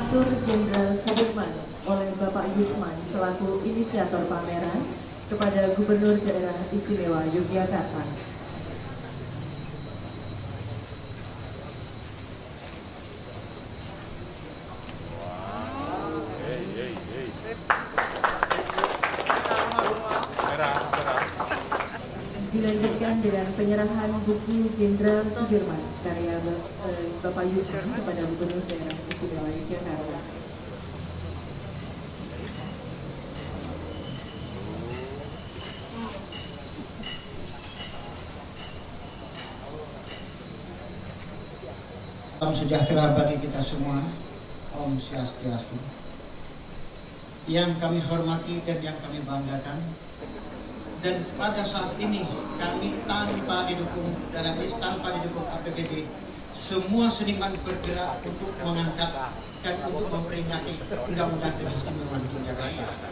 Donatur Jenderal Sudirman oleh Bapak Yusman selaku inisiator pameran kepada Gubernur Daerah Istimewa Yogyakarta. Dilanjutkan dengan penyerahan buku Jenderal Sudirman karya Bapak Yusman kepada Gubernur Daerah Istimewa Yogyakarta. Salam sejahtera bagi kita semua. Om Swastiastu. Yang kami hormati dan yang kami banggakan. Dan pada saat ini kami tanpa didukung APBD, semua seniman bergerak untuk mengangkat dan untuk memperingati Undang-Undang Keistimewaan Yogyakarta.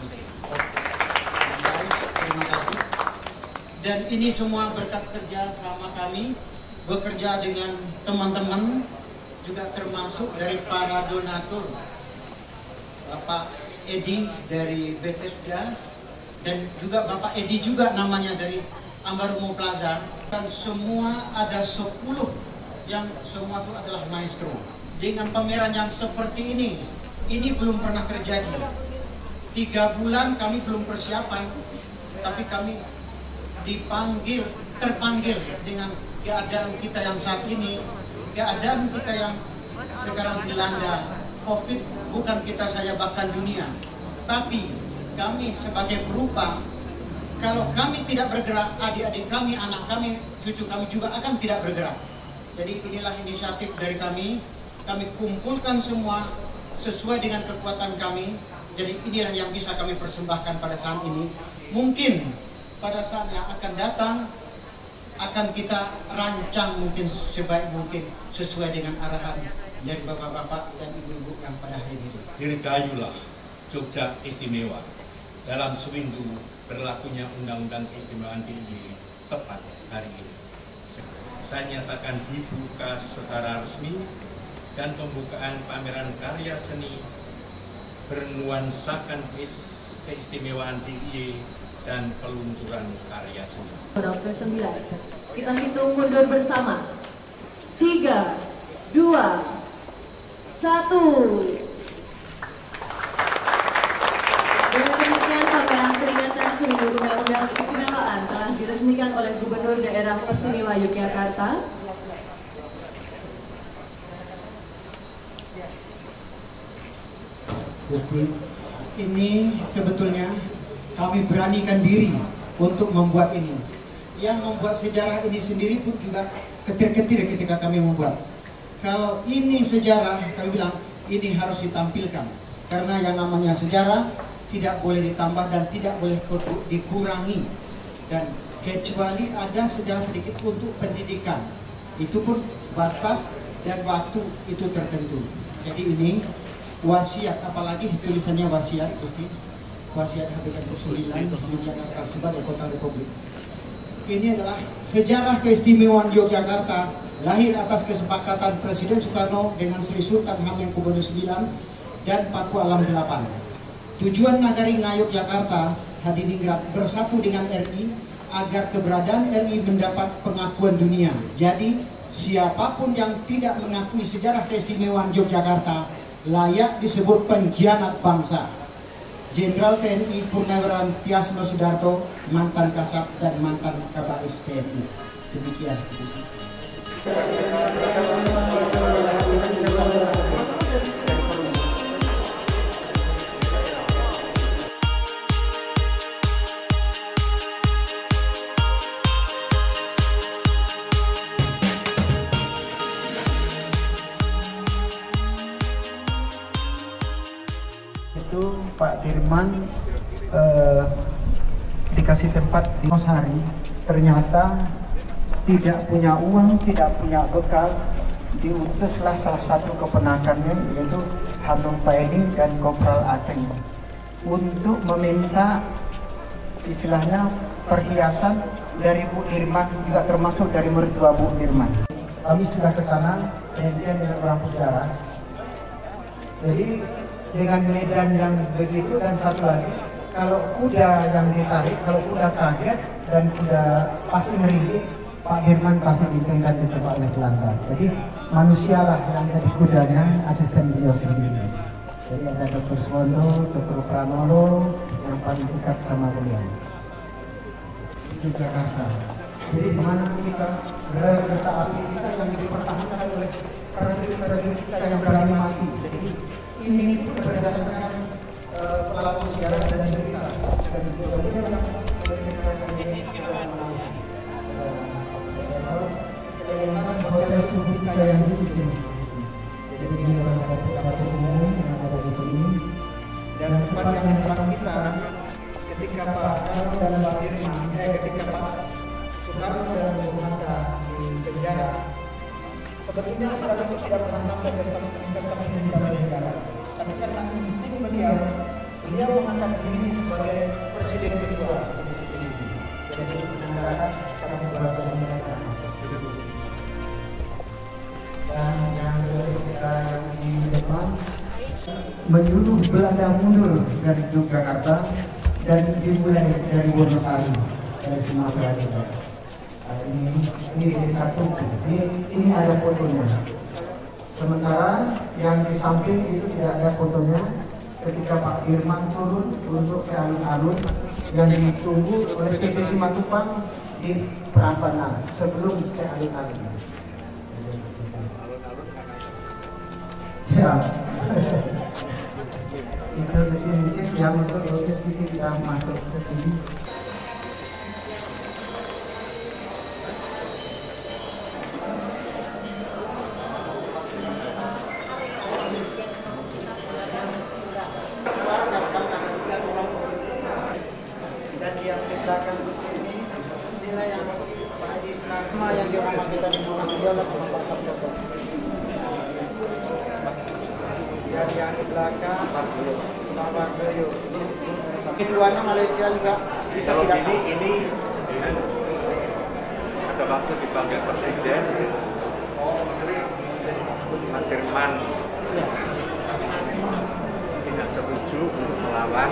Terima kasih. Dan ini semua berkat kerja sama kami, bekerja dengan teman-teman, juga termasuk dari para donatur, Bapak Edi dari Bethesda, dan juga Bapak Edi juga namanya dari Ambarumo Plaza. Dan semua ada 10 yang semua itu adalah maestro. Dengan pameran yang seperti ini belum pernah terjadi. 3 bulan kami belum persiapan, tapi kami terpanggil dengan keadaan kita yang saat ini, keadaan kita yang sekarang dilanda COVID, bukan kita saja bahkan dunia. Tapi kami sebagai perupa, kalau kami tidak bergerak, adik-adik kami, anak kami, cucu kami juga akan tidak bergerak. Jadi inilah inisiatif dari kami kumpulkan semua sesuai dengan kekuatan kami. Jadi inilah yang bisa kami persembahkan pada saat ini. Mungkin pada saat yang akan datang, akan kita rancang mungkin sebaik mungkin sesuai dengan arahan dari bapak-bapak dan ibu-ibu yang pada hari itu. Dirgayulah Jogja Istimewa. Dalam seminggu berlakunya Undang-Undang Keistimewaan DIY tepat hari ini. Saya nyatakan dibuka secara resmi dan pembukaan pameran karya seni bernuansakan keistimewaan DIY dan peluncuran karya seni. Ke-9. Kita hitung mundur bersama. 3, 2, 1. Seminggu Undang-Undang Keistimewaan telah diresmikan oleh Gubernur Daerah Istimewa Yogyakarta. Gusti, ini sebetulnya kami beranikan diri untuk membuat ini. Yang membuat sejarah ini sendiri pun juga ketir-ketir ketika kami membuat. Kalau ini sejarah, kami bilang ini harus ditampilkan. Karena yang namanya sejarah tidak boleh ditambah dan tidak boleh dikurangi, dan kecuali ada sejarah sedikit untuk pendidikan, itu pun batas dan waktu itu tertentu. Jadi ini wasiat, apalagi tulisannya wasiat, Gusti, wasiat Habitat ke-9 Yogyakarta sebagai kota republik. Ini adalah sejarah keistimewaan Yogyakarta, lahir atas kesepakatan Presiden Soekarno dengan Sri Sultan Hamengkubuwono IX dan Paku Alam 8. Tujuan Nagari Ngayogyakarta Hadiningrat bersatu dengan RI agar keberadaan RI mendapat pengakuan dunia. Jadi siapapun yang tidak mengakui sejarah keistimewaan Yogyakarta layak disebut pengkhianat bangsa. Jenderal TNI Purnawirawan Tyasno Sudarto, mantan Kasat dan mantan Kabais TNI. Demikian. Itu Pak Dirman dikasih tempat di Mosari, ternyata tidak punya uang, tidak punya bekal, diutuslah salah satu keponakannya yaitu Hanung Paedi dan Kopral Ateng untuk meminta istilahnya perhiasan dari Bu Dirman, juga termasuk dari mertua Bu Dirman. Kami sudah ke sana, dengan orang pusara. Jadi dengan medan yang begitu dan satu lagi, kalau kuda yang ditarik, kalau kuda kaget dan kuda pasti merintih, Pak Dirman pasti ditendang ditebak oleh Belanda. Jadi manusialah yang jadi kudanya, asisten beliau sendiri. Jadi ada Dr. Swondo, Dr. Pranolo yang paling dekat sama beliau. Itu Jakarta. Jadi di mana kita rel kereta api kita yang dipertahankan oleh prajurit kita yang berani mati. Jadi ini berdasarkan pelaku sejarah dan cerita. Dan juga beliau yang hotel publik kita yang di sini. Jadi ini adalah tempat umum yang ada di sini. Dan tempat yang depan kita ketika Pak Karno dan Pak Dirman, ketika Pak Soekarno dan Bung Hatta di penjara, sebetulnya kami tidak pernah sampai ke sampai di penjara. Tapi karena insting beliau mengangkat diri sebagai presiden kedua. Jadi masyarakat kami beberapa mereka. Dan yang kita di depan menyuruh Belanda mundur dari Yogyakarta dan dimulai dari Wonosari, dari Sumatera juga. Ini kartu, ini ada fotonya. Sementara yang di samping itu tidak ada fotonya. Ketika Pak Dirman turun untuk ke alun-alun yang ditunggu oleh PP Simatupang di Prambanan sebelum ke alun-alun. Ya. Itu mungkin yang untuk logistik kita masuk ke sini. Dan yang belakang bus ini inilah yang Pak Haji Senarma yang di rumah kita di rumah beliau rumah Pak Sabdo. Dan yang di belakang Pak Bardoyo. Ini keduanya Malaysia juga. Kita Kalau tidak ini ada waktu dipanggil presiden Pak Dirman tidak setuju untuk melawan,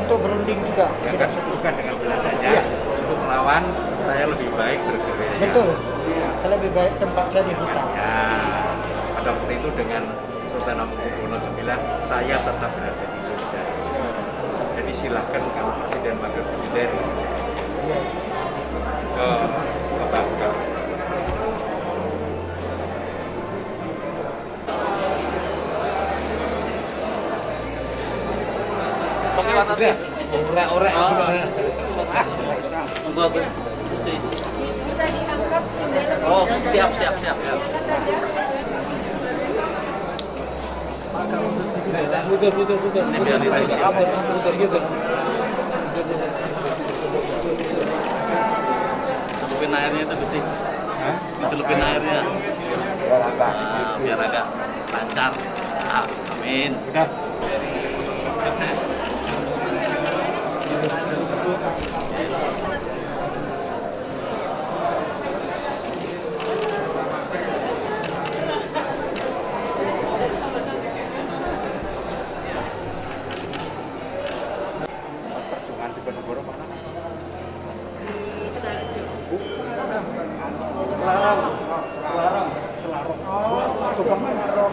untuk berunding juga. ya kan, bukan dengan Belandanya, Iya. untuk melawan saya lebih baik bergerilya. Betul. Saya lebih baik tempat saya di hutan. Ya, pada waktu itu dengan Sultan Hamengkubuwono IX, saya tetap berada di Jogja. Jadi silahkan kalau presiden wakil presiden ke Bangka. Orek-orek bagus. Bisa diangkat sendiri. Oh, siap. Saja. Putar. Ini biar Putar gitu. Celupin airnya itu Gusti. Celupin airnya. Biar agak lancar. Amin. Udah. Perjuangan di Penegoro mana? Di Sidoarjo. Larang. Oh, itu kan larang.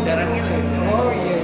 Jarang gitu. Oh iya.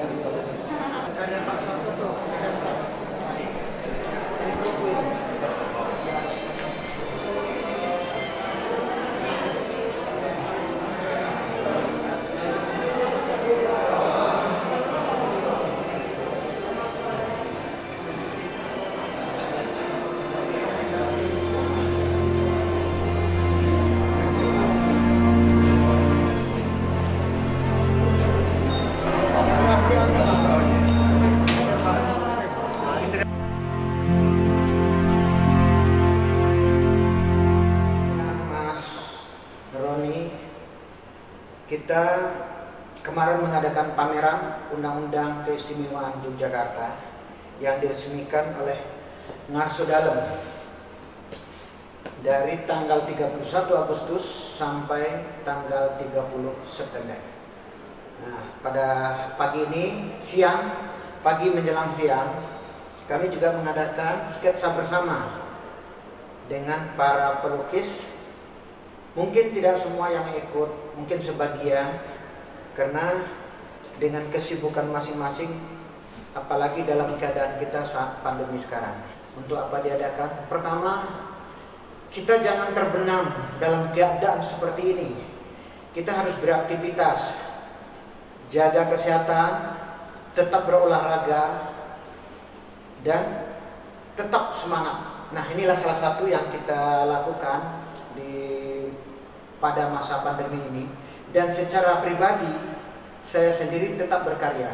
Ada Pak Sabto. Kita kemarin mengadakan pameran Undang-Undang Keistimewaan Yogyakarta yang diresmikan oleh Ngarso Dalem dari tanggal 31 Agustus sampai tanggal 30 September. Nah, pada pagi ini, pagi menjelang siang, kami juga mengadakan sketsa bersama dengan para pelukis. Mungkin tidak semua yang ikut, mungkin sebagian, karena dengan kesibukan masing-masing, apalagi dalam keadaan kita saat pandemi sekarang. Untuk apa diadakan? Pertama, kita jangan terbenam dalam keadaan seperti ini. Kita harus beraktivitas, jaga kesehatan, tetap berolahraga, dan tetap semangat. Nah, inilah salah satu yang kita lakukan pada masa pandemi ini. Dan secara pribadi saya sendiri tetap berkarya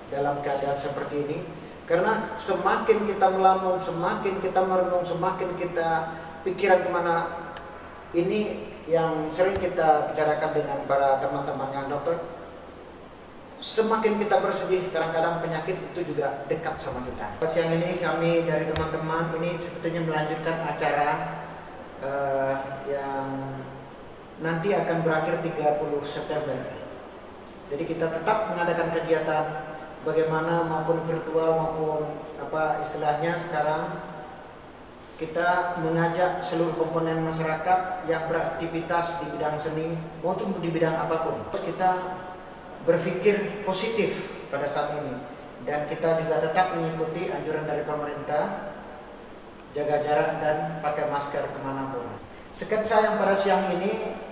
dalam keadaan seperti ini, karena semakin kita melamun, semakin kita merenung, semakin kita pikiran kemana, ini yang sering kita bicarakan dengan para teman-teman yang dokter, semakin kita bersedih, kadang-kadang penyakit itu juga dekat sama kita. Siang ini kami dari teman-teman ini sebetulnya melanjutkan acara yang nanti akan berakhir 30 September. Jadi kita tetap mengadakan kegiatan bagaimana maupun virtual maupun apa istilahnya sekarang, kita mengajak seluruh komponen masyarakat yang beraktivitas di bidang seni maupun di bidang apapun. Kita berpikir positif pada saat ini, dan kita juga tetap mengikuti anjuran dari pemerintah, jaga jarak dan pakai masker kemanapun. Sketsa yang pada siang ini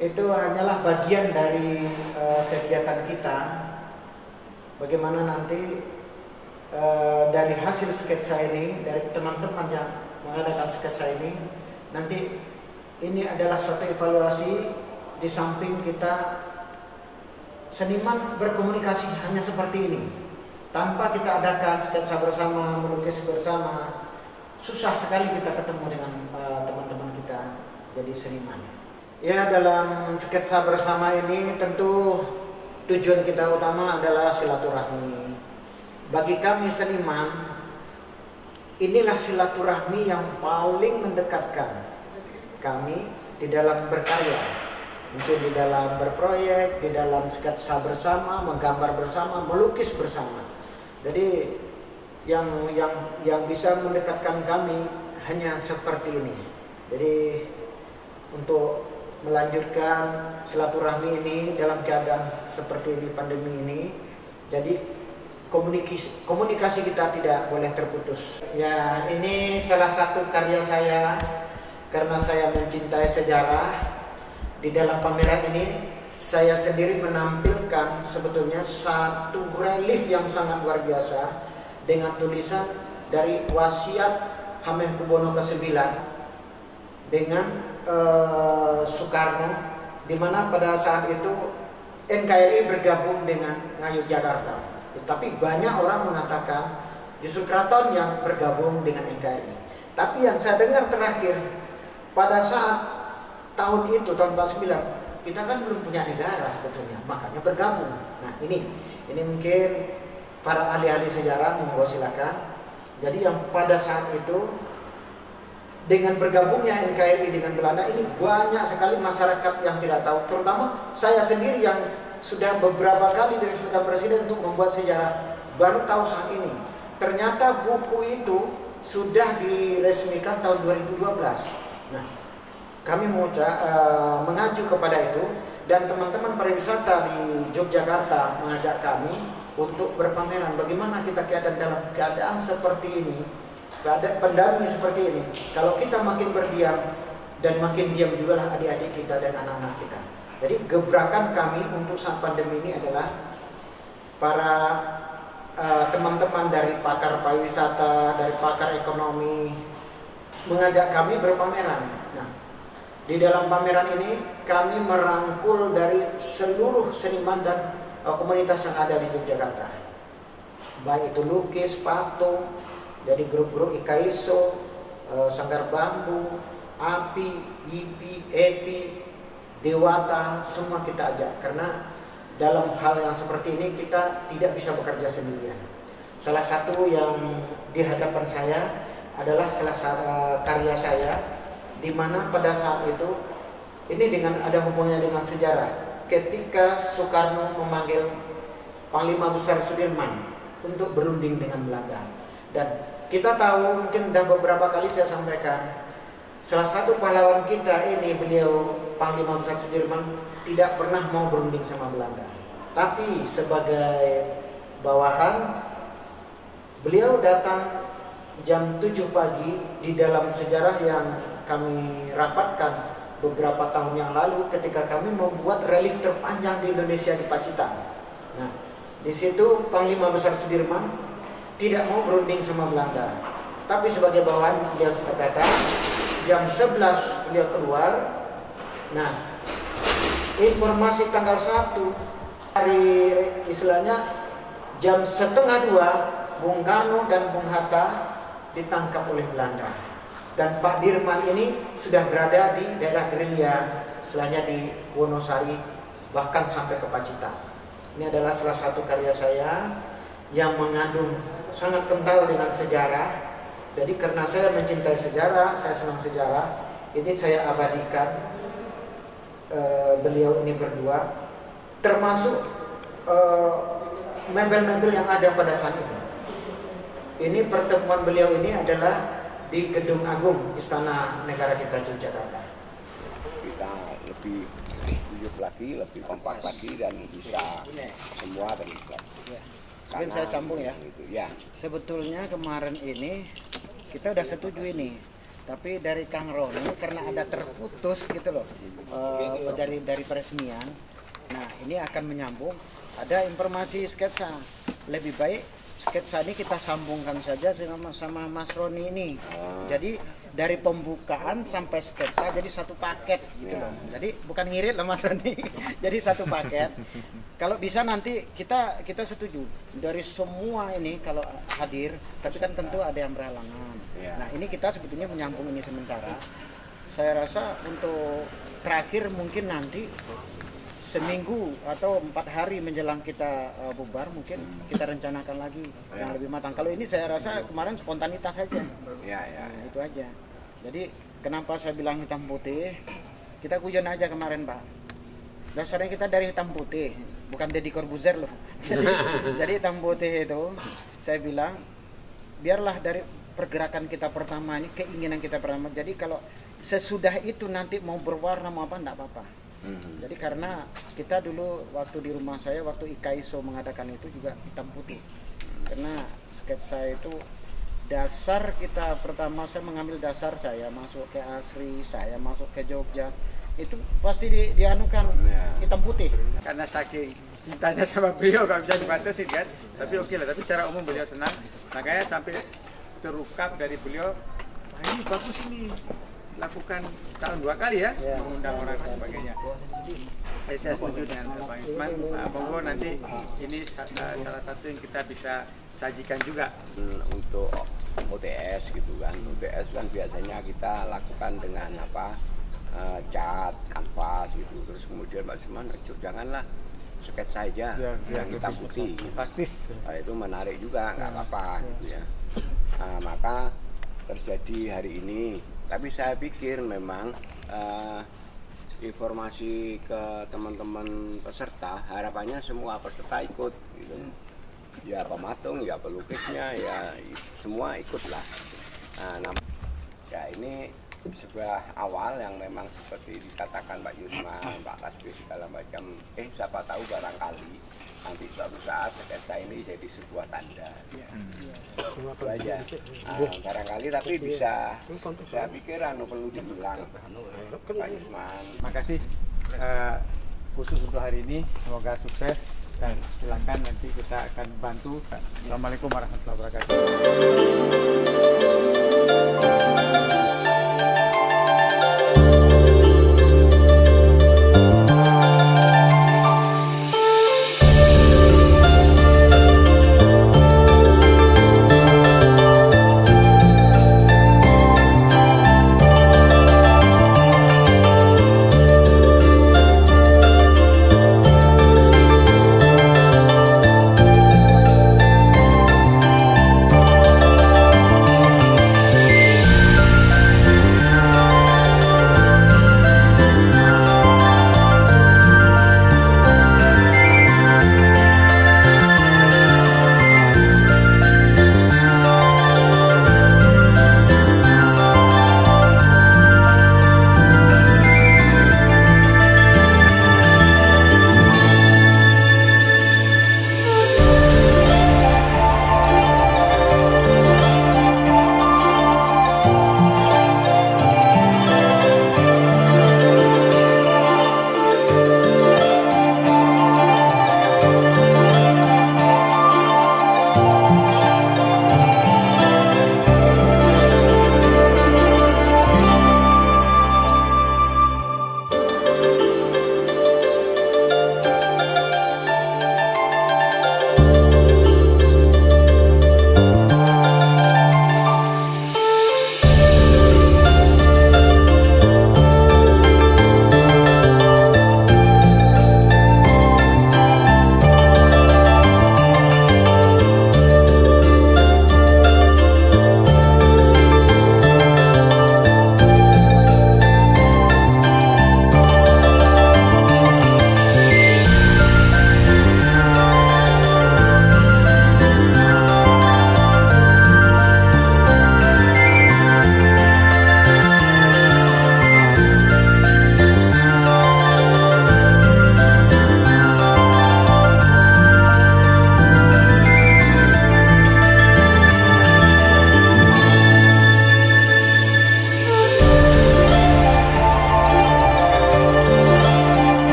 itu hanyalah bagian dari kegiatan kita. Bagaimana nanti dari hasil sketsa ini, dari teman-teman yang mengadakan sketsa ini, nanti ini adalah suatu evaluasi. Di samping kita seniman berkomunikasi hanya seperti ini, tanpa kita adakan sketsa bersama, melukis bersama, susah sekali kita ketemu dengan teman-teman kita jadi seniman. Ya, dalam sketsa bersama ini tentu tujuan kita utama adalah silaturahmi. Bagi kami seniman, inilah silaturahmi yang paling mendekatkan kami di dalam berkarya. Mungkin di dalam berproyek, di dalam sketsa bersama, menggambar bersama, melukis bersama. Jadi yang bisa mendekatkan kami hanya seperti ini. Jadi untuk melanjutkan silaturahmi ini dalam keadaan seperti ini, pandemi ini, jadi komunikasi kita tidak boleh terputus. Ya, ini salah satu karya saya karena saya mencintai sejarah. Di dalam pameran ini saya sendiri menampilkan sebetulnya satu relief yang sangat luar biasa dengan tulisan dari wasiat Hamengkubuwono ke-9 dengan Soekarno, di mana pada saat itu NKRI bergabung dengan Ngayogyakarta. Tapi banyak orang mengatakan justru keraton yang bergabung dengan NKRI. Tapi yang saya dengar terakhir, pada saat tahun itu, tahun 49, kita kan belum punya negara sebetulnya, makanya bergabung. Nah, ini mungkin para ahli-ahli sejarah monggo silakan. Jadi yang pada saat itu dengan bergabungnya NKRI dengan Belanda ini, banyak sekali masyarakat yang tidak tahu, terutama saya sendiri yang sudah beberapa kali diresmikan presiden untuk membuat sejarah, baru tahu saat ini. Ternyata buku itu sudah diresmikan tahun 2012. Nah, kami mengacu kepada itu, dan teman-teman pariwisata di Yogyakarta mengajak kami untuk berpameran bagaimana kita keadaan dalam keadaan seperti ini, keadaan pandemi seperti ini. Kalau kita makin berdiam dan makin diam juga lah adik-adik kita dan anak-anak kita. Jadi gebrakan kami untuk saat pandemi ini adalah para teman-teman dari pakar pariwisata, dari pakar ekonomi mengajak kami berpameran. Nah, di dalam pameran ini kami merangkul dari seluruh seniman dan komunitas yang ada di Yogyakarta, baik itu lukis, patung, dari grup-grup IKAISO, Sanggar Bambu, API, IPI, EPI, Dewata, semua kita ajak karena dalam hal yang seperti ini kita tidak bisa bekerja sendirian. Salah satu yang di hadapan saya adalah salah satu karya saya, di mana pada saat itu ini dengan ada hubungannya dengan sejarah. Ketika Soekarno memanggil Panglima Besar Sudirman untuk berunding dengan Belanda, dan kita tahu mungkin sudah beberapa kali saya sampaikan, salah satu pahlawan kita ini beliau Panglima Besar Sudirman tidak pernah mau berunding sama Belanda. Tapi sebagai bawahan, beliau datang jam 7 pagi di dalam sejarah yang kami rapatkan beberapa tahun yang lalu ketika kami membuat relief terpanjang di Indonesia di Pacitan. Nah, di situ Panglima Besar Sudirman tidak mau berunding sama Belanda. Tapi sebagai bawahan beliau sempat datang, jam 11 beliau keluar. Nah, informasi tanggal 1 hari istilahnya jam setengah 2 Bung Karno dan Bung Hatta ditangkap oleh Belanda, dan Pak Dirman ini sudah berada di daerah gerilya istilahnya di Wonosari, bahkan sampai ke Pacitan. Ini adalah salah satu karya saya yang mengandung sangat kental dengan sejarah. Jadi karena saya mencintai sejarah, saya senang sejarah, ini saya abadikan beliau ini berdua, termasuk mebel-mebel yang ada pada saat itu. Ini pertemuan beliau ini adalah di Gedung Agung Istana Negara kita Yogyakarta. Kita lebih hidup lagi, lebih kompak lagi, dan bisa semua terlibat. Mungkin saya sambung ya. Gitu, ya. Sebetulnya kemarin ini kita udah setuju ini, tapi dari Kang Roni karena ada terputus gitu loh dari peresmian. Nah, ini akan menyambung. Ada informasi sketsa, lebih baik sketsa ini kita sambungkan saja sama Mas Roni ini. Jadi dari pembukaan sampai sketsa jadi satu paket gitu loh. Jadi bukan ngirit loh Mas Roni. Jadi satu paket. Kalau bisa nanti kita setuju dari semua ini kalau hadir, tapi kan tentu ada yang berhalangan. Nah, ini kita sebetulnya menyambung ini sementara. Saya rasa untuk terakhir mungkin nanti seminggu atau 4 hari menjelang kita bubar, mungkin kita rencanakan lagi yang lebih matang. Kalau ini saya rasa kemarin spontanitas saja. Nah, itu aja. Jadi kenapa saya bilang hitam putih? Kita hujan aja kemarin, Pak. Dasarnya kita dari hitam putih, bukan Deddy Corbuzier loh. Jadi hitam putih itu saya bilang biarlah dari pergerakan kita pertama ini, keinginan kita pertama. Jadi kalau sesudah itu nanti mau berwarna mau apa, enggak apa-apa. Jadi karena kita dulu waktu di rumah saya, waktu IKAISO mengadakan itu juga hitam putih. Karena sketsa itu dasar kita pertama, saya mengambil dasar saya masuk ke Asri, saya masuk ke Jogja, itu pasti dianukan hitam putih. Karena saking cintanya sama beliau gak bisa dibatasi kan, tapi oke lah. Tapi secara umum beliau senang, makanya sampai terungkap dari beliau, wah ini bagus ini, lakukan tahun 2 kali ya, mengundang orang dan sebagainya. Saya setuju dengan Bang Isman. Monggo nanti ini salah satu yang kita bisa sajikan juga untuk OTS gitu kan. OTS kan biasanya kita lakukan dengan cat, kanvas gitu. Terus kemudian Pak Isman, janganlah sketsa saja yang hitam putih. praktis. Nah, itu menarik juga, nggak apa-apa gitu ya. Nah, maka terjadi hari ini. Tapi saya pikir memang informasi ke teman-teman peserta, harapannya semua peserta ikut gitu. Ya pematung, ya pelukisnya, ya semua ikutlah. Nah, ya ini sebuah awal yang memang seperti dikatakan Pak Yusman, Pak Kasbi segala macam. Siapa tahu barangkali nanti suatu saat sketsa ini jadi sebuah tanda. Itu aja. Barangkali tapi bisa, saya pikir perlu dibilang Pak Yusman. Makasih khusus untuk hari ini, semoga sukses dan silakan nanti kita akan bantu. Assalamualaikum warahmatullahi wabarakatuh.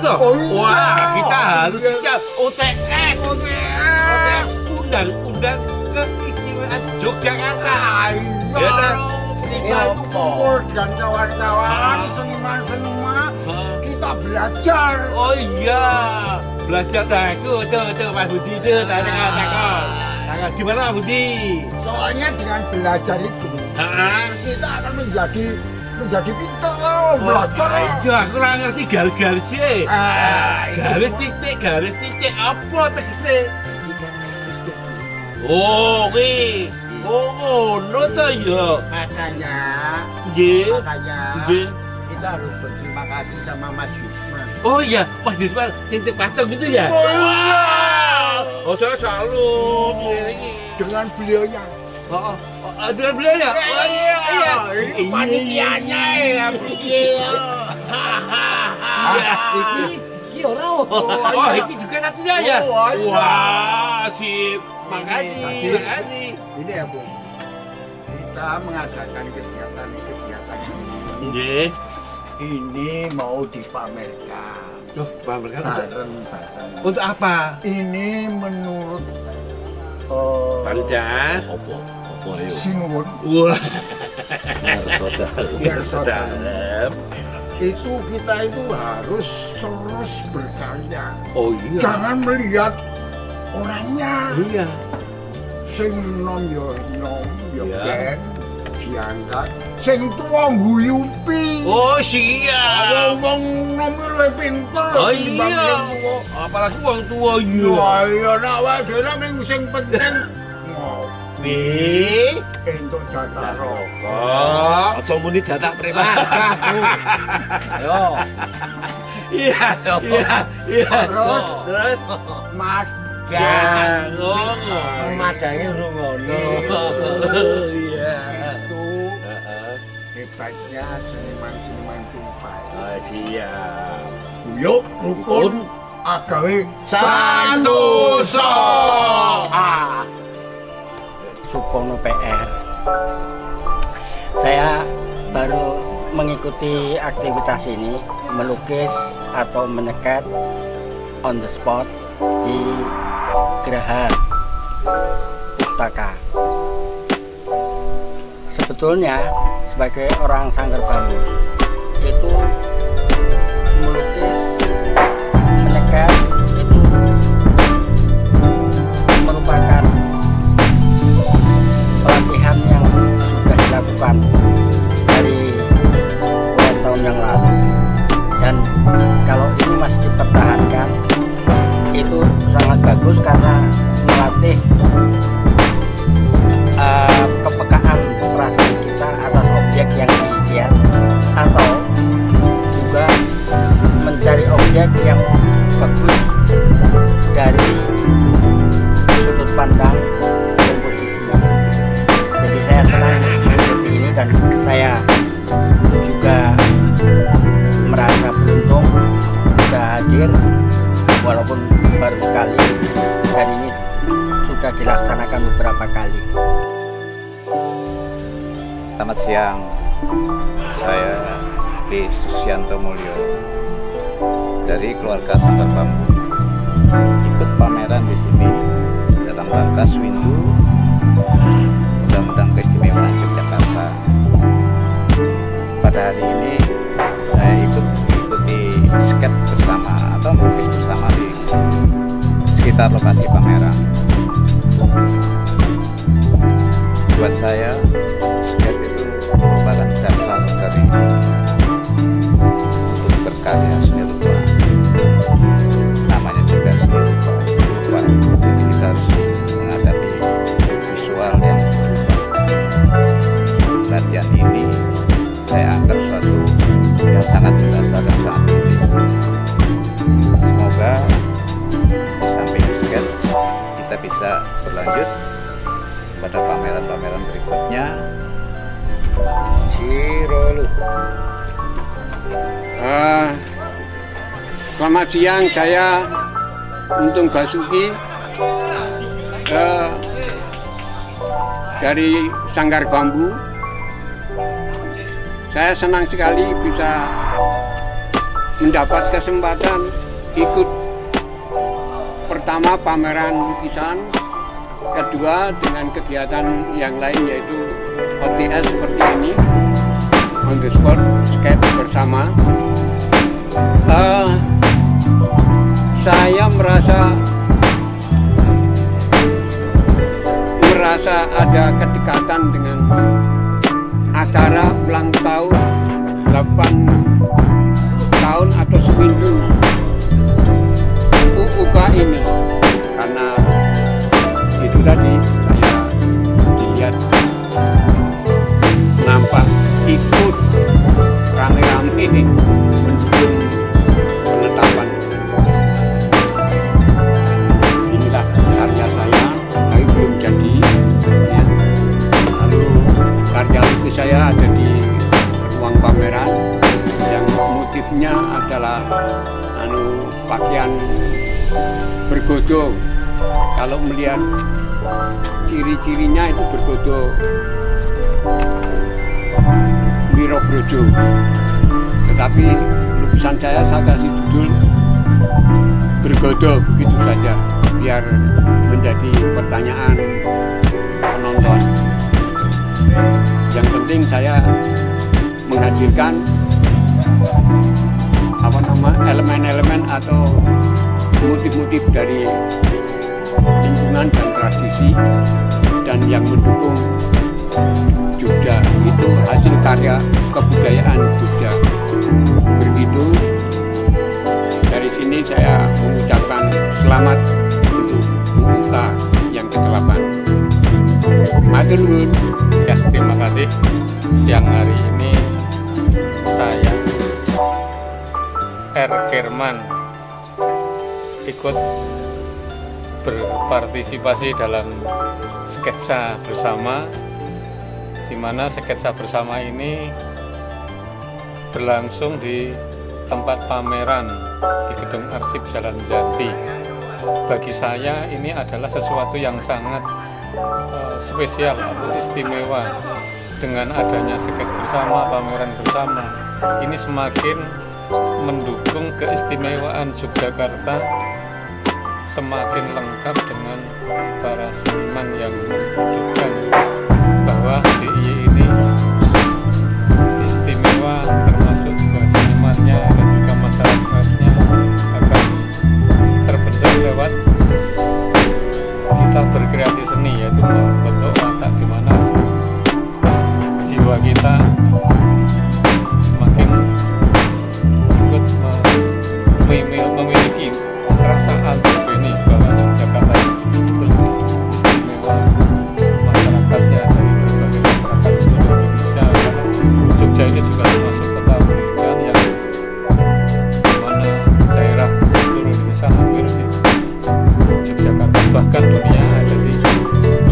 toh? Oh, iya. Wah, kita harus siap OTS. Undang-undang keistimewaan Yogyakarta. Iya, kita itu kumpul dan kawan-kawan, seniman-seniman, kita belajar. Oh iya, belajar dah itu Pak Budi itu takon. Gimana Pak Budi? Soalnya dengan belajar itu, kita akan menjadi pintar loh, belajar. Iya, aku kurang ngerti garis sih. Garis titik apa teksnya? Oh, wih. Oh, ngono ta ya. Makanya kita harus berterima kasih sama Mas Yusman. Oh iya, Mas Yusman titik patung gitu ya? Oh iya. Oh, saya salut. Dengan beliaunya. Dengan beliaunya? Oh iya. Ini panitianya ya, Iki ora. Oh, iki juga satunya ya? Wah, sip. Makasih. Ini ya, Bu. Kita mengadakan kegiatan ini. Ini mau dipamerkan. Loh, pamerkan bareng. Untuk apa? Ini menurut Panca. Sinuwun. Wah. Biar saudara. Itu kita itu harus terus berkarya. Oh iya. Jangan melihat orangnya. Iya. Sing nom yo ben diangkat. Sing tuwa guyupi. Oh siap. Wong nom luwih pinter. Oh iya. Apalagi wong tua iya. Wah iya nak wae dhewe ming sing penting ngopi entuk jatah rokok. Aja muni jatah preman. Ayo. Iya. Terus madang. Madange rungono. Iya. Itu hebatnya seniman-seniman tumpah. Oh siap. Yuk rukun agawe Santoso. Supono PR. Saya baru mengikuti aktivitas ini, melukis atau menekat on the spot di Geraha Pustaka. Sebetulnya sebagai orang Sanggar Bambu itu melukis menekat itu merupakan pelatihan yang sudah dilakukan dari puluhan tahun yang lalu, dan kalau ini masih dipertahankan itu sangat bagus karena melatih kepekaan perasaan kita atas objek yang dilihat, atau juga mencari objek yang bagus dari sudut pandang komposisinya. Jadi saya senang mengikuti ini dan saya juga merasa beruntung bisa hadir walaupun baru sekali, dan ini sudah dilaksanakan beberapa kali. Selamat siang, saya P. Susianto Mulyo dari keluarga Sanggar Bambu. Ikut pameran di sini dalam rangka Swindu Undang-Undang Keistimewaan Yogyakarta. Pada hari ini saya ikuti sketch bersama atau melukis bersama di sekitar lokasi pameran. Buat saya, sketch itu merupakan dasar dari untuk berkarya seni rupa. Namanya juga seni rupa. Jadi kita harus menghadapi visual yang berubah. Latihan ini saya anggap suatu yang sangat mendasar dan sangat penting. Semoga di samping sketch kita bisa berlanjut pada pameran-pameran berikutnya. Cirolu. Selamat siang, saya Untung Basuki dari Sanggar Bambu. Saya senang sekali bisa mendapat kesempatan ikut pertama pameran lukisan, kedua dengan kegiatan yang lain yaitu OTS seperti ini, on the spot skate bersama. Saya merasa ada kedekatan dengan acara ulang tahun 8 tahun atau seminggu UUK ini, karena itu tadi saya dilihat nampak ikut rame-rame mendukung penetapan. Inilah karya saya, tapi belum jadi ya. Lalu karya lukis saya ada di ruang pameran yang motifnya adalah pakaian bergodo. Kalau melihat ciri-cirinya itu bergodo Wirobrojo, tetapi lukisan saya kasih judul bergodo begitu saja biar menjadi pertanyaan penonton. Yang penting saya menghadirkan elemen-elemen atau motif-motif dari lingkungan dan tradisi dan yang mendukung Jogja. Itu hasil karya kebudayaan Jogja. Begitu dari sini saya mengucapkan selamat untuk UUK yang ke-8. Matur nuwun. Ya, terima kasih. Siang hari ini saya R. Kerman ikut berpartisipasi dalam sketsa bersama, di mana sketsa bersama ini berlangsung di tempat pameran di Gedung Arsip Jalan Jati. Bagi saya ini adalah sesuatu yang sangat spesial atau istimewa. Dengan adanya sketsa bersama, pameran bersama, ini semakin mendukung keistimewaan Yogyakarta, semakin lengkap dengan para seniman yang menunjukkan bahwa DIY ini istimewa, termasuk juga senimannya dan juga masyarakatnya akan terbentuk lewat kita berkreasi seni, yaitu membentuk watak di mana jiwa kita semakin ikut memiliki perasaan terbeni bahwa Yogyakarta itu istimewa, masyarakatnya dari berbagai masyarakat seluruh Indonesia. Jogja ini juga termasuk kota pendidikan yang dimana daerah seluruh Indonesia hampir di Yogyakarta, bahkan dunia ada di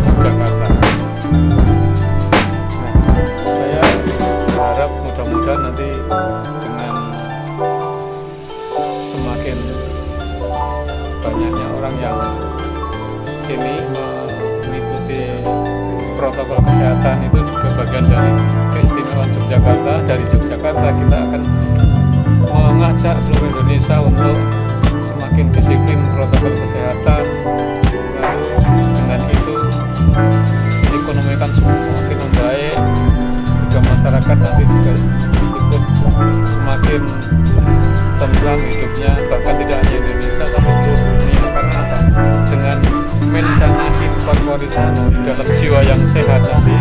Yogyakarta. Saya berharap mudah-mudahan nanti dengan semakin banyaknya orang yang ini mengikuti protokol kesehatan, itu juga bagian dari keistimewaan Yogyakarta. Dari Yogyakarta kita akan mengajak seluruh Indonesia untuk semakin disiplin protokol kesehatan. Lalu dengan itu ekonomi kan semakin membaik, juga masyarakat nanti juga ikut semakin tentram hidupnya, bahkan tidak hanya Indonesia tapi seluruh dunia. Karena apa? Dengan mensana incorporisano, di dalam jiwa yang sehat nanti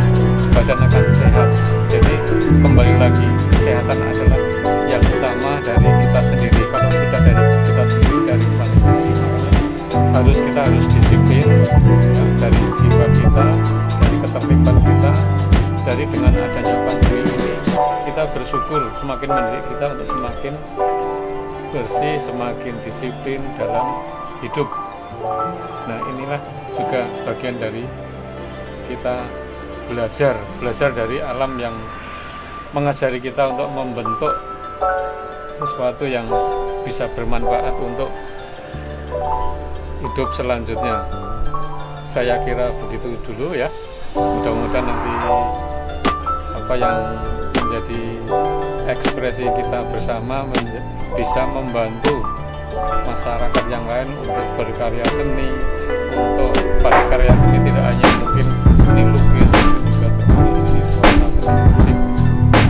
badan akan sehat. Jadi kembali lagi, kesehatan adalah yang utama dari kita sendiri. Kalau kita dari kita sendiri, dari kita harus disiplin dari jiwa kita, dari ketertiban kita. Dari dengan adanya pandemi ini, kita bersyukur semakin mendidik kita untuk semakin bersih, semakin disiplin dalam hidup. Nah, inilah juga bagian dari kita belajar dari alam yang mengajari kita untuk membentuk sesuatu yang bisa bermanfaat untuk hidup selanjutnya. Saya kira begitu dulu ya. Mudah-mudahan nanti apa yang menjadi ekspresi kita bersama, bisa membantu masyarakat yang lain untuk berkarya seni, untuk berkarya seni tidak hanya mungkin seni lukis, juga termasuk seni suara, seni musik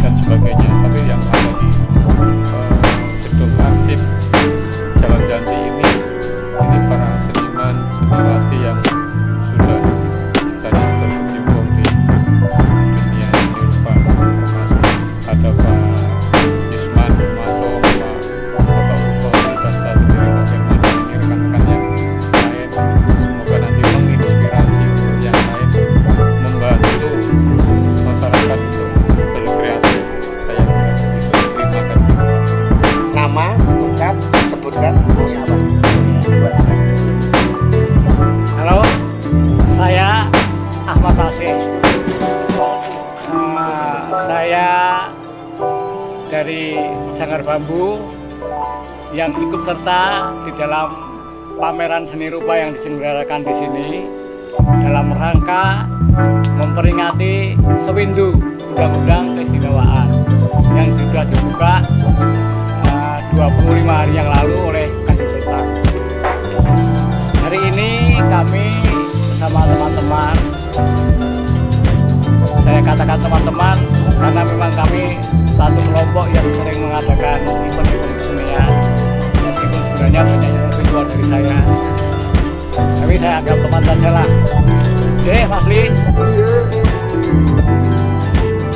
dan sebagainya, tapi yang ada di gedung arsip Jalan Janti ini para seniman, seniwati yang sudah banyak berkecimpung di dunia seni rupa, termasuk ada Pak Isman, Mato, Bapak Bupati, dan saya sendiri Pak Firman, ini rekan-rekan yang lain. Semoga nanti menginspirasi untuk yang lain, membantu masyarakat untuk berkreasi. Saya kira begitu. Terima kasih. Nama lengkap sebutkan punya apa? Halo, saya Ahmad Nasir. Saya dari Sanggar Bambu yang ikut serta di dalam pameran seni rupa yang diselenggarakan di sini dalam rangka memperingati sewindu Undang-Undang Keistimewaan yang sudah dibuka 25 hari yang lalu oleh Kanjeng Sultan. Hari ini kami bersama teman-teman, saya katakan teman-teman karena memang kami satu kelompok yang sering mengadakan event-event kesenian, meskipun sebenarnya banyak yang lebih luar dari saya, tapi saya anggap teman saja lah. Oke, Mas Li,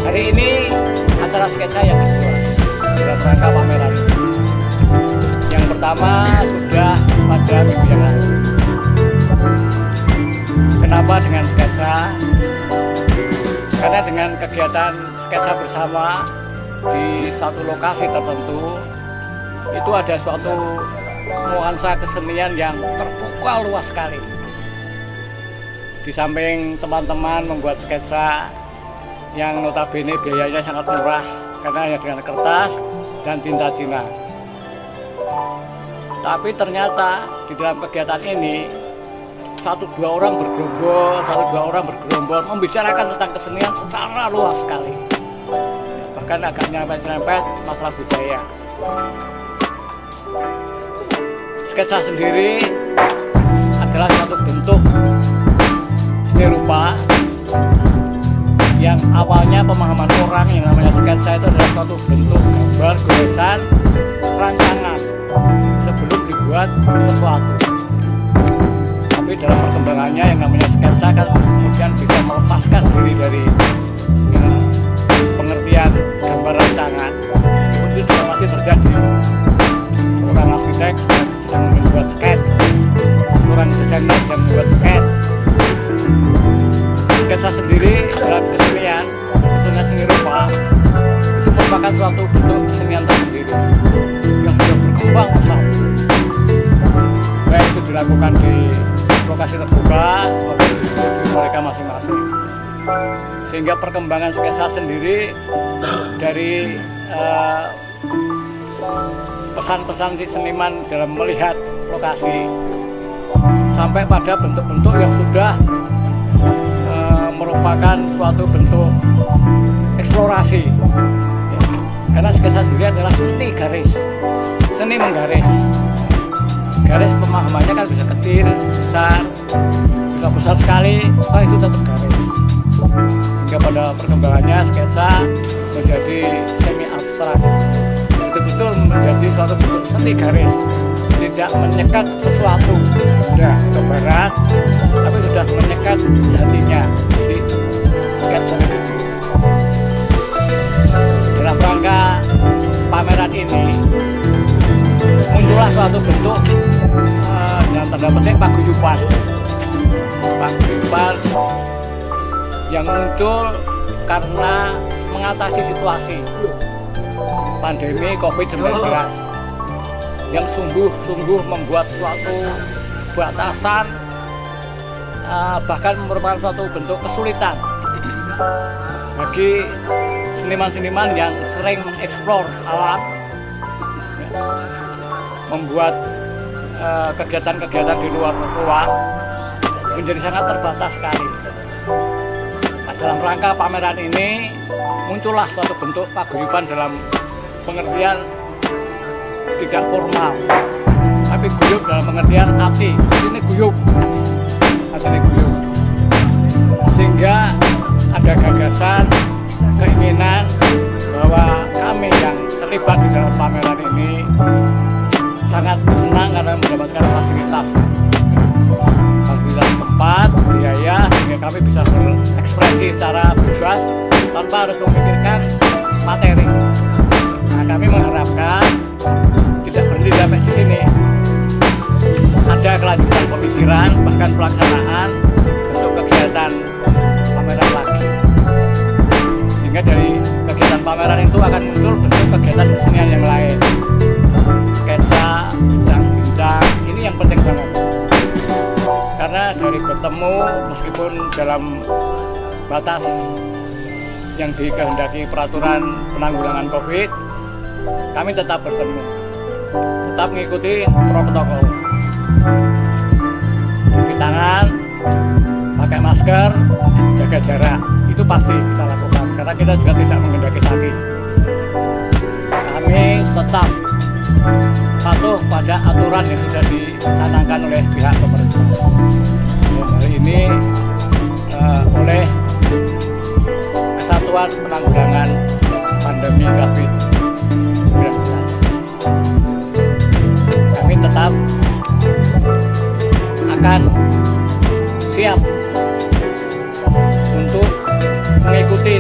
hari ini acara sketsa yang kedua dalam rangka pameran. Yang pertama sudah pada minggu yang lalu. Kenapa dengan sketsa? Karena dengan kegiatan sketsa bersama di satu lokasi tertentu itu ada suatu nuansa kesenian yang terbuka luas sekali. Di samping teman-teman membuat sketsa yang notabene biayanya sangat murah karena hanya dengan kertas dan tinta Cina. Tapi ternyata di dalam kegiatan ini satu dua orang bergerombol membicarakan tentang kesenian secara luas sekali. Bahkan agak nyerempet-nyerempet masalah budaya. Sketsa sendiri adalah satu bentuk seni rupa yang awalnya pemahaman orang yang namanya sketsa itu adalah suatu bentuk gambar, goresan, rancangan sebelum dibuat sesuatu. Tapi dalam perkembangannya yang namanya sketsa kan kemudian bisa melepaskan diri dari pengertian gambar rancangan. Meskipun itu juga masih terjadi. Seorang arsitek sedang membuat sketsa, seorang desainer sedang membuat sketsa. Sketsa sendiri dalam kesenian seni rupa itu merupakan suatu bentuk kesenian tersendiri yang sudah berkembang besar, baik itu dilakukan di lokasi terbuka maupun di mereka masing-masing, sehingga perkembangan sketsa sendiri dari pesan-pesan si seniman dalam melihat lokasi sampai pada bentuk-bentuk yang sudah merupakan suatu bentuk eksplorasi ya. Karena sketsa sendiri adalah seni garis, seni menggaris. Garis pemahamannya kan bisa kecil, besar, bisa besar sekali, itu tetap garis. Sehingga pada perkembangannya sketsa menjadi semi abstrak, betul-betul menjadi suatu bentuk seni garis, tidak menyekat sesuatu sudah ke barat, tapi sudah menyekat hatinya di sketsa itu. Dalam rangka pameran ini muncullah suatu bentuk dalam tanda petik paguyuban yang muncul karena mengatasi situasi pandemi COVID-19 yang sungguh-sungguh membuat suatu batasan, bahkan merupakan suatu bentuk kesulitan bagi seniman-seniman yang sering mengeksplor alam, membuat kegiatan-kegiatan di luar ruang menjadi sangat terbatas sekali. dalam rangka pameran ini muncullah suatu bentuk paguyuban dalam pengertian tidak formal, tapi guyub dalam pengertian hati. Ini guyub, hati guyub. Sehingga ada gagasan, keinginan bahwa kami yang terlibat di dalam pameran ini sangat senang karena mendapatkan fasilitas tempat, biaya, sehingga kami bisa berekspresi secara bebas tanpa harus memikirkan materi. Nah, kami mengharapkan tidak berhenti sampai di sini, ada kelanjutan pemikiran bahkan pelaksanaan untuk kegiatan pameran lagi, sehingga dari kegiatan pameran itu akan muncul bentuk kegiatan kesenian yang lain, sketsa, bincang-bincang. Ini yang penting banget, karena dari bertemu meskipun dalam batas yang dikehendaki peraturan penanggulangan COVID, kami tetap bertemu, tetap mengikuti protokol, cuci tangan, pakai masker, jaga jarak, itu pasti kita lakukan karena kita juga tidak menghendaki sakit. Kami tetap patuh pada aturan yang sudah dicanangkan oleh pihak pemerintah. Hari ini oleh Kesatuan Penanggulangan Pandemi COVID-19, kami tetap akan siap untuk mengikuti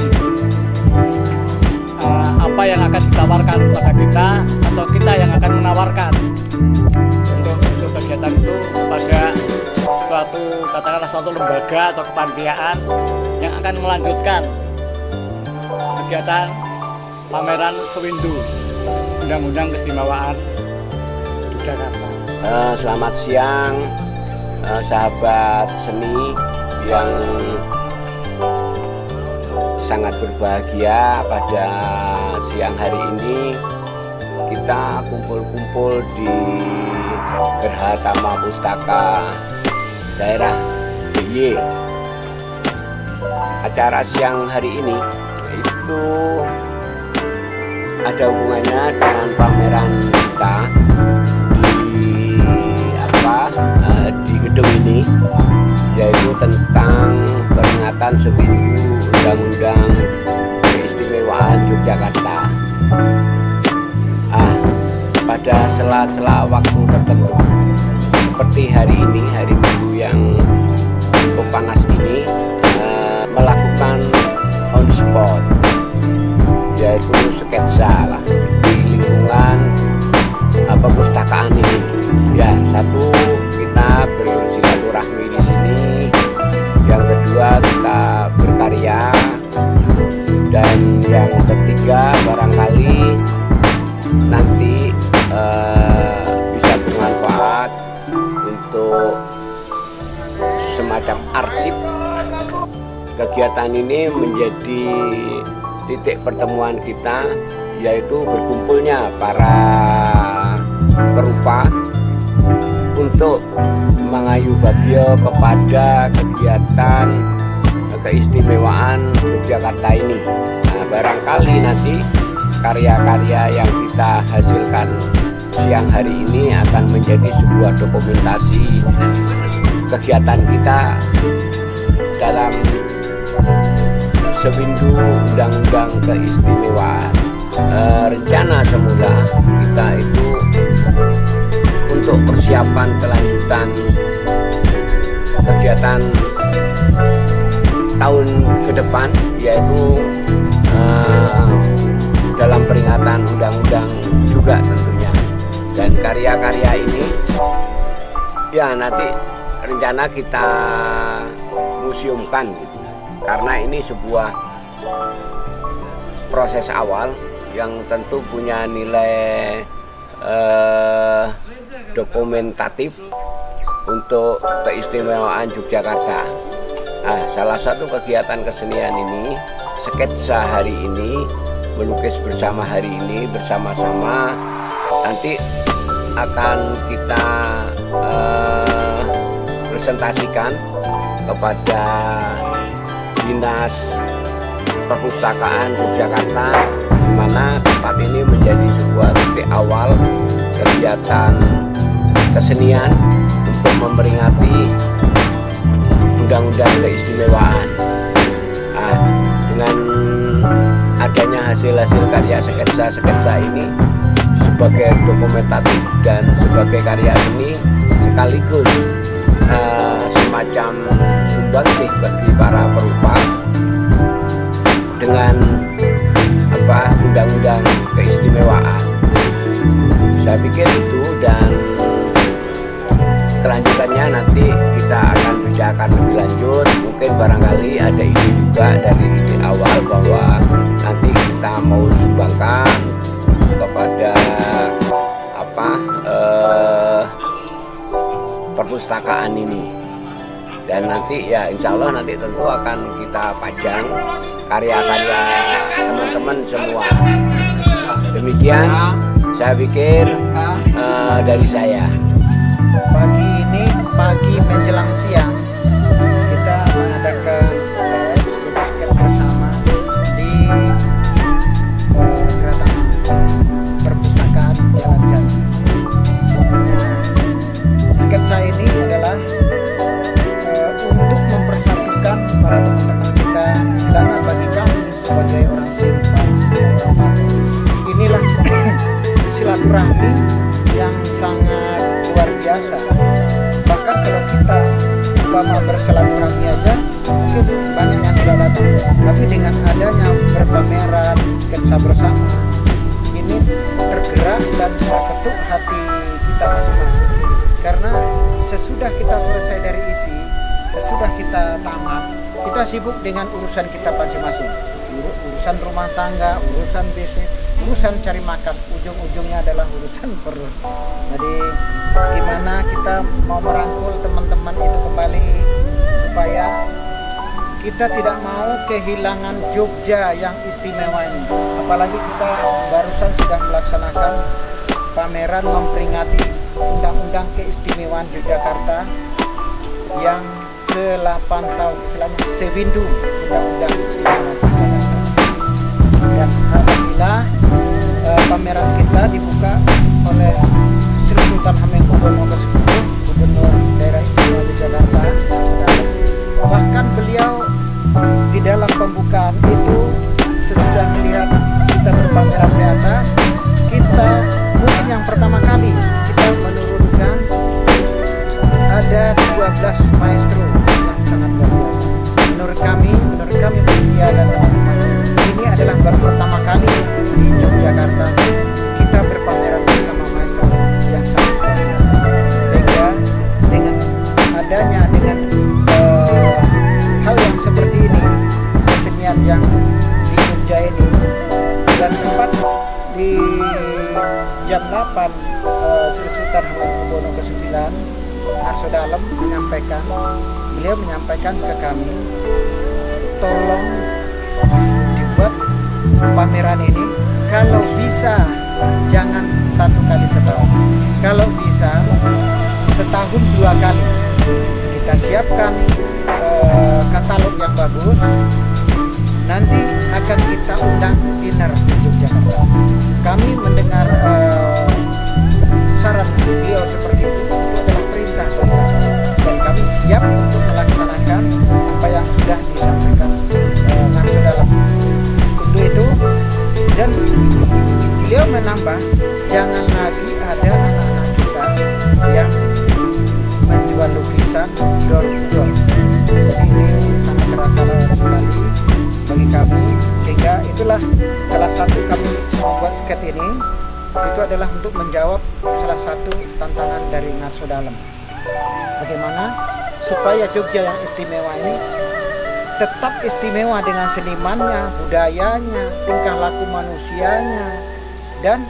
apa yang akan ditawarkan kepada kita atau kita yang akan menawarkan untuk kegiatan itu kepada suatu lembaga atau kepanitiaan yang akan melanjutkan kegiatan pameran Sewindu Undang-Undang Keistimewaan Yogyakarta. Selamat siang sahabat seni yang sangat berbahagia. Pada siang hari ini kita kumpul-kumpul di Gerha Tama Pustaka daerah DIY. Acara siang hari ini itu ada hubungannya dengan pameran kita di gedung ini, yaitu tentang peringatan Sewindu Undang-Undang Keistimewaan Yogyakarta. Pada sela-sela waktu tertentu seperti hari ini, hari Minggu yang cukup panas ini, melakukan on spot, yaitu sketsa lah di lingkungan perpustakaan ini. Ya, satu, kita bersilaturahmi di sini. Yang kedua, kita berkarya. Dan yang ketiga, barangkali nanti bisa bermanfaat untuk semacam arsip. Kegiatan ini menjadi titik pertemuan kita, yaitu berkumpulnya para perupa untuk mengayu bagio kepada kegiatan keistimewaan Yogyakarta ini. Nah, barangkali nanti karya-karya yang kita hasilkan siang hari ini akan menjadi sebuah dokumentasi kegiatan kita dalam Sewindu Undang-Undang Keistimewaan. Rencana semula kita itu untuk persiapan kelanjutan kegiatan tahun ke depan, yaitu dalam peringatan undang-undang juga tentunya. Dan karya-karya ini ya nanti rencana kita museumkan gitu. Karena ini sebuah proses awal yang tentu punya nilai dokumentatif untuk keistimewaan Yogyakarta. Nah, salah satu kegiatan kesenian ini, sketsa hari ini, melukis bersama hari ini, bersama-sama, nanti akan kita presentasikan kepada Dinas Perpustakaan Yogyakarta, di mana tempat ini menjadi sebuah titik awal kegiatan kesenian untuk memperingati Undang-Undang Keistimewaan. Nah, dengan adanya hasil-hasil karya sketsa ini sebagai dokumentatif dan sebagai karya seni sekaligus semacam sumbangsih bagi para perupa dengan Undang-Undang Keistimewaan. Saya pikir itu, dan kelanjutannya nanti kita akan bicarakan lebih lanjut. Mungkin barangkali ada ide juga dari ide awal bahwa nanti kita mau sumbangkan kepada perpustakaan ini, dan nanti ya insya Allah nanti tentu akan kita pajang karya-karya teman-teman semua. Demikian saya pikir dari saya. Pagi ini, pagi menjelang siang, kita mengadakan UTS sket bersama di Gerakan Perpustakaan Jalan Jati. Sketsa ini adalah untuk mempersatukan para teman-teman kita, istilahnya bagi kami sebagai orang Singapura. Inilah silaturahmi yang sangat luar biasa. Bahkan kalau kita bersilaturahmi aja mungkin banyak yang tidak datang, tapi dengan adanya berpameran sketsa bersama ini tergerak dan terketuk hati kita masing-masing. Karena sesudah kita selesai dari isi, sesudah kita tamat, kita sibuk dengan urusan kita masing-masing, urusan rumah tangga, urusan bisnis, urusan cari makan, ujung-ujungnya adalah urusan perut. Jadi gimana kita mau merangkul teman-teman itu kembali supaya kita tidak mau kehilangan Jogja yang istimewa ini. Apalagi kita barusan sudah melaksanakan pameran memperingati Undang-Undang Keistimewaan Yogyakarta yang ke-8 tahun, istilahnya sewindu Undang-Undang Keistimewaan Yogyakarta. Dan alhamdulillah pameran kita dibuka oleh Sri Sultan Hamengkubuwono X, Gubernur Daerah Istimewa Yogyakarta. Bahkan beliau di dalam pembukaan itu sesudah melihat kita berpameran di atas, kita mungkin yang pertama kali kita menurunkan ada 12 maestro yang sangat luar biasa. Menurut kami media dan teman-teman, ini adalah baru pertama kali di Yogyakarta kita berpameran bersama maestro yang sangat luar biasa. Sehingga dengan adanya hal yang seperti ini, kesenian yang di Jogja ini, dan sempat di jam 8 Sri Sultan Hamengkubuwono ke-9 Narso Dalem beliau menyampaikan ke kami, tolong dibuat pameran ini kalau bisa jangan 1 kali setahun, kalau bisa setahun 2 kali. Kita siapkan katalog yang bagus, nanti akan kita undang dinner di Yogyakarta. Kami mendengar saran beliau seperti itu adalah perintah dan kami siap untuk melaksanakan apa yang sudah disampaikan Narso Dalem untuk itu. Dan beliau menambah, jangan lagi ada anak-anak kita yang menjual lukisan door-to-door. Jadi ini sangat terasa sekali bagi kami, sehingga itulah salah satu kami membuat sket ini, itu adalah untuk menjawab salah satu tantangan dari Narso Dalem. Bagaimana supaya Jogja yang istimewa ini tetap istimewa dengan senimannya, budayanya, tingkah laku manusianya, dan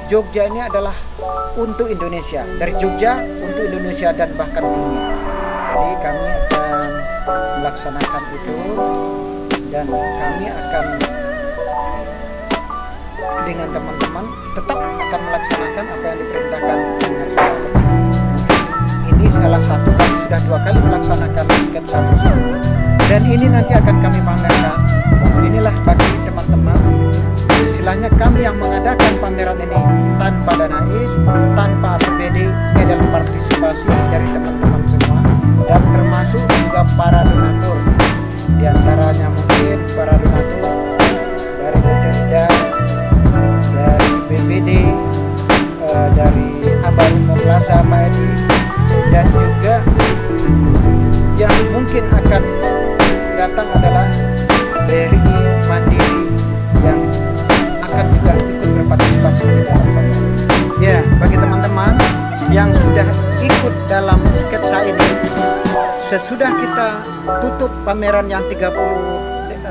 Jogja ini adalah untuk Indonesia, dari Jogja untuk Indonesia dan bahkan dunia. Jadi kami akan melaksanakan itu, dan kami akan dengan teman-teman tetap akan melaksanakan apa yang diperintahkan Narso Dalem. Ini salah satu, kami sudah 2 kali melaksanakan sketsa bersama, Dan ini nanti akan kami pamerkan. Inilah bagi teman-teman, istilahnya kami yang mengadakan pameran ini tanpa dana IS, tanpa APBD. Ini adalah partisipasi dari teman-teman semua dan termasuk juga para donatur. Di antaranya mungkin para donatur dari Bethesda, dari BPD, dari Abarumo Plaza Pak Edi, dan juga yang mungkin akan datang adalah BRI Mandiri yang akan juga ikut berpartisipasi di dalam pameran. Ya, bagi teman-teman yang sudah ikut dalam sketsa ini, sesudah kita tutup pameran yang 30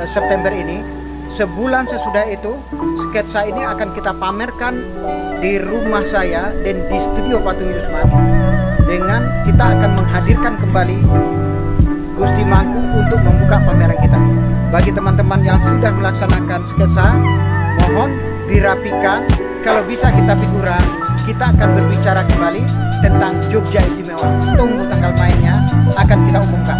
September ini, sebulan sesudah itu sketsa ini akan kita pamerkan di rumah saya dan di studio Patung Yusman, dengan kita akan menghadirkan kembali Gusti Mangku untuk membuka pameran kita. Bagi teman-teman yang sudah melaksanakan sketsa, mohon dirapikan. Kalau bisa kita figura, kita akan berbicara kembali tentang Jogja Istimewa. Tunggu tanggal mainnya, akan kita umumkan.